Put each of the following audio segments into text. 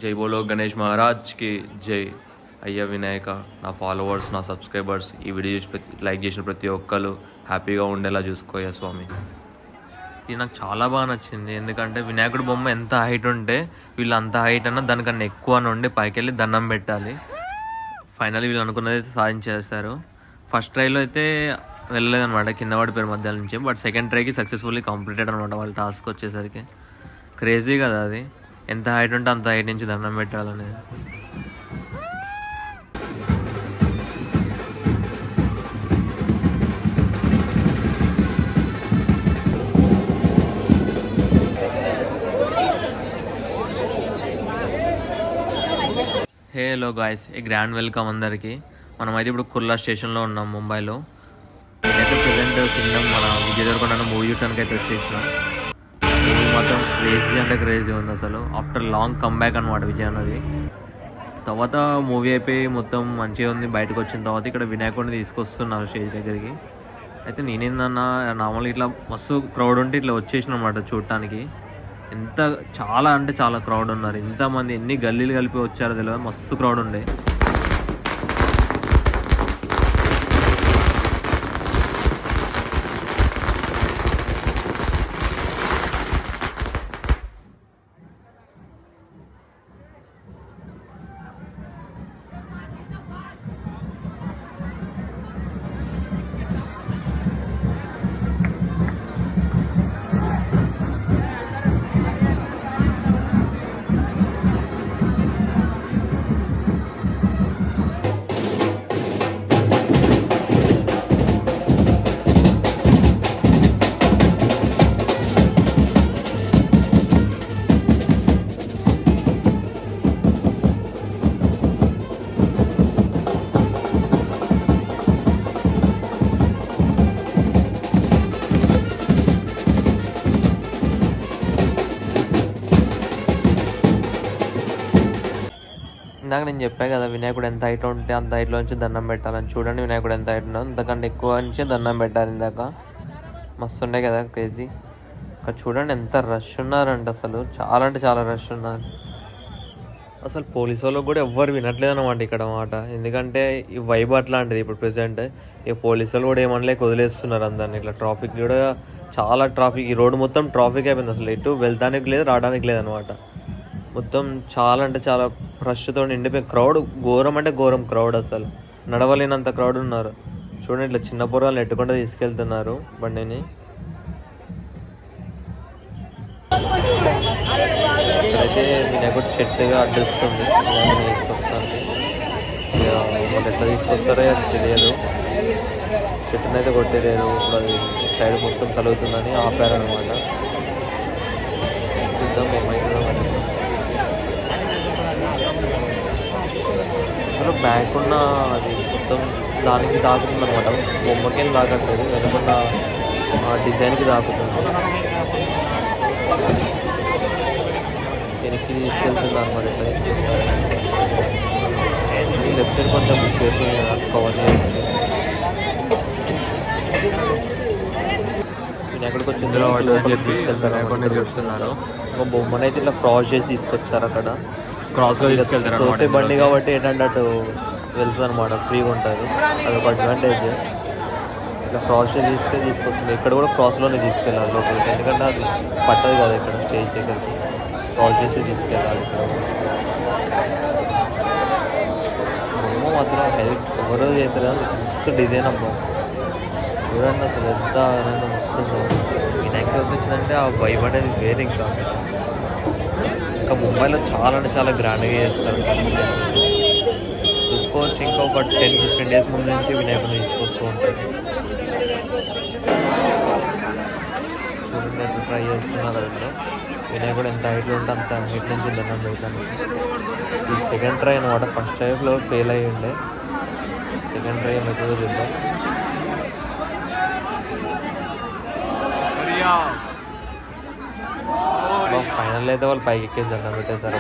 జై బోలో గణేష్ మహారాజ్కి జై. అయ్యా వినాయక, నా ఫాలోవర్స్, నా సబ్స్క్రైబర్స్ ఈ వీడియో చూసి లైక్ చేసిన ప్రతి ఒక్కరు హ్యాపీగా ఉండేలా చూసుకోయా స్వామి. ఇది నాకు చాలా బాగా నచ్చింది. ఎందుకంటే వినాయకుడి బొమ్మ ఎంత హైట్ ఉంటే వీళ్ళు అంత హైట్ అన్నా దానికన్నా ఎక్కువ నుండి పైకి వెళ్ళి దండం పెట్టాలి. ఫైనల్లీ వీళ్ళు అనుకున్నది అయితే సాధించేస్తారు. ఫస్ట్ ట్రైలో అయితే వెళ్ళలేదన్నమాట, కింద పడిపోయారు మధ్యాహ్నం నుంచి. బట్ సెకండ్ ట్రైకి సక్సెస్ఫుల్లీ కంప్లీటెడ్ అనమాట వాళ్ళ టాస్క్ వచ్చేసరికి. క్రేజీ కదా అది, ఎంత హైట్ ఉంటే అంత హైట్ నుంచి దండం పెట్టాలనేది. హలో గాయ్స్, ఏ గ్రాండ్ వెల్కమ్ అందరికీ. మనమైతే ఇప్పుడు కుర్లా స్టేషన్లో ఉన్నాం ముంబైలో. నేనైతే ప్రజెంట్ కింద మన విజయ్ దేవరకొండ మూవీ చూడడానికి అయితే వచ్చేసిన. మూవీ మాత్రం క్రేజీ అంటే క్రేజీ ఉంది అసలు. ఆఫ్టర్ లాంగ్ కమ్బ్యాక్ అనమాట విజయ్ అన్నది. తర్వాత మూవీ అయిపోయి మొత్తం మంచిగా ఉంది. బయటకు వచ్చిన తర్వాత ఇక్కడ వినాయకుడిని తీసుకొస్తున్నారు స్టేజ్ దగ్గరికి. అయితే నేనేందన్నా నార్మల్గా ఇట్లా మస్తు క్రౌడ్ ఉంటే ఇట్లా వచ్చేసిన అనమాట చూడటానికి. ఎంత చాలా అంటే చాలా క్రౌడ్ ఉన్నారు. ఇంతమంది ఎన్ని గల్లీలు కలిపి వచ్చారో తెలియదు, మస్తు క్రౌడ్ ఉండే. ఇందాక నేను చెప్పాను కదా వినాయకుడు ఎంత హైట్ ఉంటే అంత హైట్లో నుంచి దండం పెట్టాలని. చూడండి వినాయకుడు ఎంత హైట్ ఉన్నదో అంతకంటే ఎక్కువ నుంచే దండం పెట్టాలి. ఇందాక మస్తు ఉండే కదా క్రేజీ. అక్కడ చూడండి ఎంత రష్ ఉన్నారంటే అసలు, చాలా అంటే చాలా రష్ ఉన్నారు. అసలు పోలీసు వాళ్ళకి కూడా ఎవ్వరు వినట్లేదు అనమాట ఇక్కడ మాట. ఎందుకంటే ఈ వైబ్ అట్లాంటిది ఇప్పుడు ప్రెసెంట్. ఈ పోలీసు వాళ్ళు కూడా ఏమనలేక వదిలేస్తున్నారు అందరినీ. ఇట్లా ట్రాఫిక్ కూడా చాలా ట్రాఫిక్, ఈ రోడ్డు మొత్తం ట్రాఫిక్ అయిపోయింది. అసలు ఎటు వెళ్తానికి లేదు, రావడానికి లేదనమాట. మొత్తం చాలా అంటే చాలా రష్తో నిండిపోయి క్రౌడ్, ఘోరం అంటే ఘోరం క్రౌడ్. అసలు నడవలేనంత క్రౌడ్ ఉన్నారు. చూడండి ఇట్లా చిన్న పొరగాలను ఎట్టుకుంటూ తీసుకెళ్తున్నారు బండిని. ఇక్కడైతే వినాయకుడు చెట్టుగా అడ్డుస్తుంది తీసుకొస్తానికి. వాళ్ళు ఎట్లా తీసుకొస్తారో అది తెలియదు. చెట్టునైతే కొట్టేలేదు, ఇప్పుడు అది సైడ్ మొత్తం కలుగుతుందని ఆపారనమాట. చూద్దాం ఏమైతుందో. అసలు బ్యాక్ ఉన్న అది మొత్తం దానికి దాకుతుంది అనమాట, బొమ్మకేం దాకట్లేదు, వెనుకున్న డిజైన్కి దాకుతుంది. వెనక్కి తీసుకెళ్తుంది అనమాట. ఎట్లా తీసుకెళ్తారు లెఫ్ట్ సైడ్ కొంచెం చేస్తుంది కదా కవర్ చేసి. వినాయకుడికి వచ్చింది తీసుకెళ్తారు చూస్తున్నారు. ఒక బొమ్మనైతే ఇట్లా క్రాస్ చేసి తీసుకొచ్చారు. అక్కడ క్రాస్గా తీసుకెళ్తారు. తోసే బండి కాబట్టి ఏంటంటే అటు వెళ్తుంది అనమాట, ఫ్రీగా ఉంటుంది. అదొక అడ్వాంటేజ్. ఇట్లా క్రాస్ చేసి తీసుకొస్తుంది. ఇక్కడ కూడా క్రాస్లోనే తీసుకెళ్ళాలి లోపలికి, ఎందుకంటే అది పట్టదు కదా ఇక్కడ స్టేజ్ దగ్గరికి. క్రాస్ చేసి తీసుకెళ్ళాలి. బొమ్మ మాత్రం హెల్ప్ ఎవరో చేశారు, మస్తు డిజైన్ అబ్బా. చూడండి అసలు ఎంత ఆనందం వస్తుందో. వినాయక చవితి వచ్చిందంటే ఆ వైబ్ అనేది వేరే. ఇంకా ముంబైలో చాలా అంటే చాలా గ్రాండ్గా చేస్తారు. చూసుకోవచ్చు, ఇంకా ఒక 10-15 డేస్ ముందు నుంచి వినాయకుడిని తీసుకొస్తూ ఉంటారు. చూడండి ఎంత ట్రై చేస్తున్నారు. అందులో వినాయకుడు ఎంత హైట్లో ఉంటే అంత హైట్ నుంచి దండం పెడతాను. ఇది సెకండ్ ట్రై అనమాట. ఫస్ట్ ట్రైలో ఫెయిల్ అయ్యి ఉండే, సెకండ్ ట్రై ఏమవుతుందో చూద్దాం. ఫైనల్ అయితే వాళ్ళు పైకి ఎక్కేసి దండం పెట్టేశారు.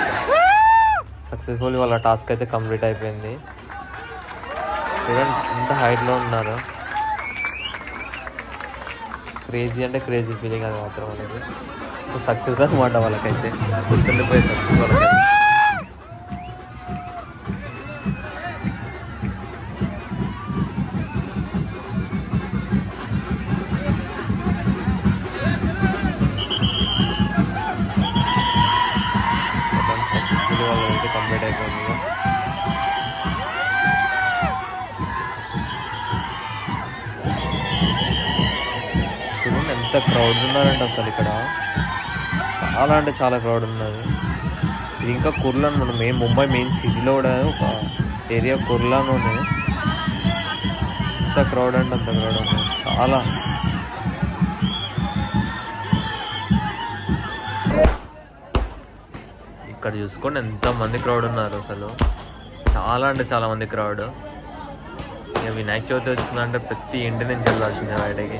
సక్సెస్ఫుల్లీ వాళ్ళ టాస్క్ అయితే కంప్లీట్ అయిపోయింది. చూడండి ఎంత హైట్లో ఉన్నారు. క్రేజీ అంటే క్రేజీ ఫీలింగ్ అది మాత్రం అనేది. సక్సెస్ అనమాట వాళ్ళకైతే, గుర్తుండిపోయే సక్సెస్ వాళ్ళకైతే. అయితే కంప్లీట్ అయిపోయింది. చూడండి ఎంత క్రౌడ్ ఉన్నారంటే అసలు ఇక్కడ చాలా అంటే చాలా క్రౌడ్ ఉన్నది. ఇది ఇంకా కుర్లాన్, మనం ముంబై మెయిన్ సిటీలో కూడా ఒక ఏరియా కుర్లాన్ ఉంది. ఎంత క్రౌడ్ అంటే అంత క్రౌడ్ ఉంది చాలా. ఇక్కడ చూసుకోండి ఎంతమంది క్రౌడ్ ఉన్నారు అసలు, చాలా అంటే చాలా మంది క్రౌడ్. ఇక వినాయక చవితి వచ్చిందంటే ప్రతి ఇంటి నుంచి వెళ్ళాల్సిందే బయటకి.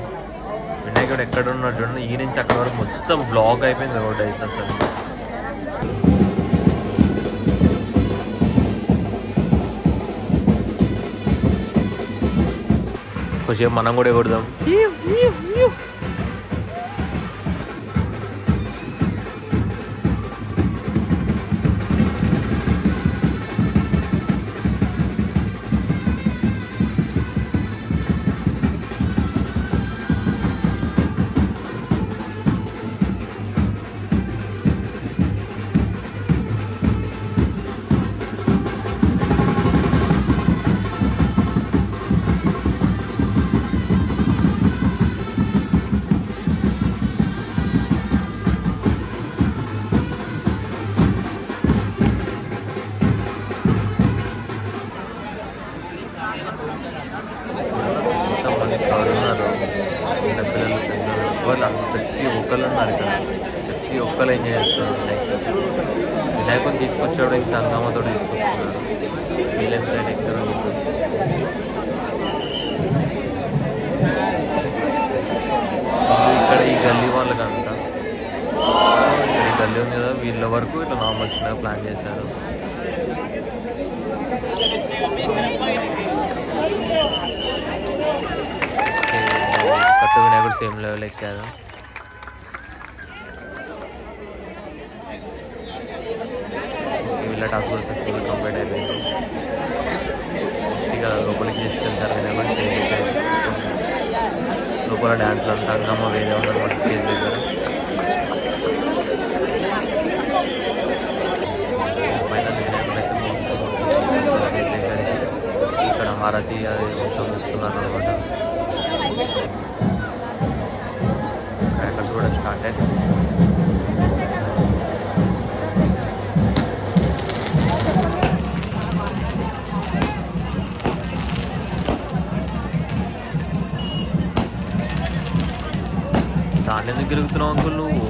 వినాయకుడు ఎక్కడ ఉన్నాడు చూడండి, ఈ నుంచి అక్కడ వరకు మొత్తం బ్లాక్ అయిపోయింది రోడ్ అయితే అసలు. కొంచెం మనం కూడా ఎగురుదాం. ప్రతి ఒక్కరు ఉన్నారు ఇక్కడ, ప్రతి ఒక్కరు ఎంజాయ్ చేస్తున్నారు. వినాయకుని తీసుకొచ్చాడు, ఇంకా హంగామాతో తీసుకొస్తున్నారు. వీళ్ళెంత ఎక్కడ ఇక్కడ ఈ గల్లీ వాళ్ళకంట, ఈ గల్లీ ఉంది కదా, వీళ్ళ వరకు ఇట్లా నార్మల్ చిన్నగా ప్లాన్ చేశారు. కట్టు వినాయకుడు సేమ్ లెవెల్ ఎక్కారు. వీళ్ళ టాస్క్ కూడా సక్సెస్ఫుల్ కంప్లీట్ అయిపోయింది. ఇక లోపలికి తీసుకెళ్తారు వినాయకుడు స్టేజ్ లోపల డ్యాన్స్లు అంతా హంగామా వేరే ఉన్నమాట స్టేజ్ దగ్గర. పైన వినాయకుడు అయితే ఇక్కడ హారతి అది మొత్తం ఇస్తున్నారు అనమాట. క్రాకర్స్ కూడా స్టార్ట్ అయ్యాయి. దాన్ని ఎందుకు తిరుగుతున్నావు అంకుల్ నువ్వు?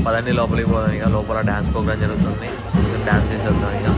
పదండి లోపలికి పోదాం. ఇక లోపల డ్యాన్స్ ప్రోగ్రామ్ జరుగుతుంది, డ్యాన్స్ చేసి వద్దాం ఇక.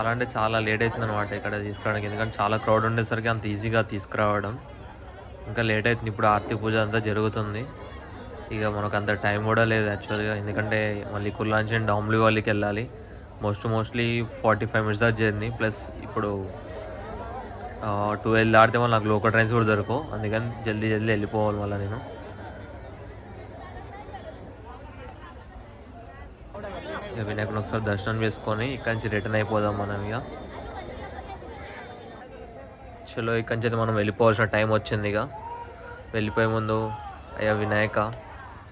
చాలా అంటే చాలా లేట్ అవుతుంది అనమాట ఇక్కడ తీసుకురావడానికి, ఎందుకంటే చాలా క్రౌడ్ ఉండేసరికి అంత ఈజీగా తీసుకురావడం ఇంకా లేట్ అవుతుంది. ఇప్పుడు ఆర్తి పూజ అంతా జరుగుతుంది, ఇక మనకు అంత టైం కూడా లేదు యాక్చువల్గా, ఎందుకంటే మళ్ళీ కుర్లా నుంచి డాంబ్లీ వాళ్ళకి వెళ్ళాలి. మోస్ట్లీ 45 minutes దాకా జర్నీ, ప్లస్ ఇప్పుడు 12 దాటితే మళ్ళీ నాకు లోకల్ ట్రైన్స్ కూడా దొరకవు, అందుకని జల్దీ వెళ్ళిపోవాలి మళ్ళీ నేను. ఇక వినాయకుని ఒకసారి దర్శనం చేసుకొని ఇక్కడి నుంచి రిటర్న్ అయిపోదాం మనం. ఇక చలో ఇక్కడి నుంచి అయితే మనం వెళ్ళిపోవాల్సిన టైం వచ్చింది. ఇక వెళ్ళిపోయే ముందు అయ్యా వినాయక,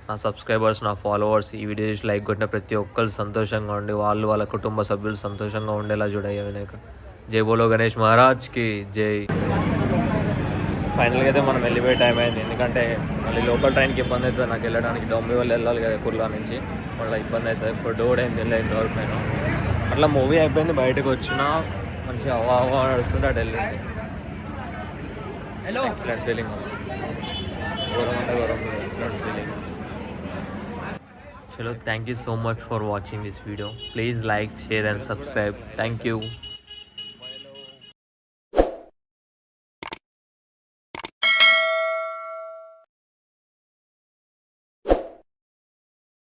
నా సబ్స్క్రైబర్స్, నా ఫాలోవర్స్ ఈ వీడియో చూసి లైక్ కొట్టిన ప్రతి ఒక్కరు సంతోషంగా ఉండి వాళ్ళ కుటుంబ సభ్యులు సంతోషంగా ఉండేలా చూడయ్యా వినాయక. జై బోలో గణేష్ మహారాజ్కి జై. ఫైనల్గా అయితే మనం వెళ్ళిపోయే టైం అయింది, ఎందుకంటే మళ్ళీ లోకల్ ట్రైన్కి ఇబ్బంది అవుతుంది నాకు వెళ్ళడానికి, డాంబే వాళ్ళు వెళ్ళాలి కదా కుర్లా నుంచి, మళ్ళీ ఇబ్బంది అవుతుంది. ఇప్పుడు డోర్ అయింది వెళ్ళి ఇంతవరకు నేను అట్లా మూవీ అయిపోయింది, బయటకు వచ్చిన మంచిగా అవ్వ నడుస్తుంటే అటు వెళ్ళింది. ఎక్సలెంట్ ఫీలింగ్, ఘోరం అంటే ఘోరం, ఎక్సలెంట్ ఫీలింగ్. చలో thank you so much for watching this video. Please like, share and subscribe. Thank you.